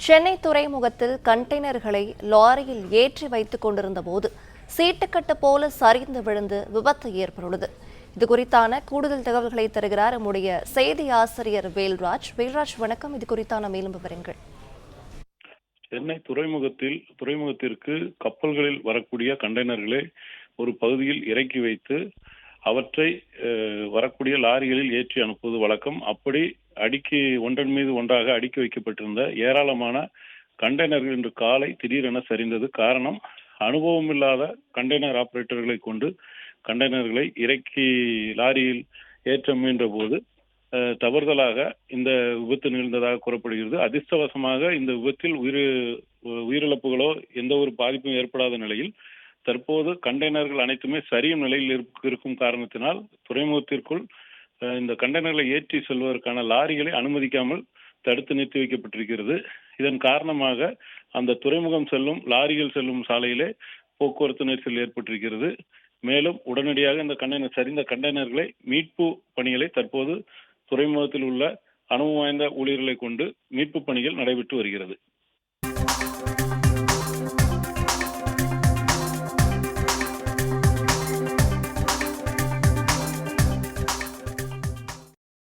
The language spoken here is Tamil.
சென்னை துறைமுகத்தில் கண்டெய்னர்களை லாரியில் ஏற்றி வைத்துக் கொண்டிருந்த போது சீட்டுக்கட்டு போல சரிந்து விழுந்து விபத்து ஏற்பட்டுள்ளது. இதுகுறித்தான கூடுதல் தகவல்களை தருகிறார் நம்முடைய செய்தி ஆசிரியர் வேல்ராஜ். வணக்கம். இது குறித்தான மேலும் விவரங்கள். சென்னை துறைமுகத்திற்கு கப்பல்களில் வரக்கூடிய கண்டெய்னர்களை ஒரு பகுதியில் இறக்கி வைத்து அவற்றை வரக்கூடிய லாரிகளில் ஏற்றி அனுப்புவது வழக்கம். அப்படி ஒன்றன் மீது ஒன்றாக அடுக்கி வைக்கப்பட்டிருந்த ஏராளமான கண்டெய்னர்கள் இன்று காலை திடீரென சரிந்தது. காரணம், அனுபவம் இல்லாத கண்டெய்னர் ஆபரேட்டர்களை கொண்டு கண்டெய்னர்களை இறக்கி லாரியில் ஏற்ற முயன்ற போது தவறுதலாக இந்த விபத்து நிகழ்ந்ததாக கூறப்படுகிறது. அதிர்ஷ்டவசமாக இந்த விபத்தில் உயிரிழப்புகளோ எந்த ஒரு பாதிப்பும் ஏற்படாத நிலையில் தற்போது கண்டெய்னர்கள் அனைத்துமே சரியும் நிலையில் இருக்கும் காரணத்தினால் துறைமுகத்திற்குள் இந்த கண்டெய்னர்களை ஏற்றி செல்வதற்கான லாரிகளை அனுமதிக்காமல் தடுத்து நிறுத்தி வைக்கப்பட்டிருக்கிறது. இதன் காரணமாக அந்த துறைமுகம் செல்லும் லாரிகள் செல்லும் சாலையிலே போக்குவரத்து நெரிசல் ஏற்பட்டிருக்கிறது. மேலும் உடனடியாக இந்த சரிந்த கண்டெய்னர்களை மீட்பு பணிகளை தற்போது துறைமுகத்தில் உள்ள அனுபவம் வாய்ந்த ஊழியர்களை கொண்டு மீட்பு பணிகள் நடைபெற்று வருகிறது.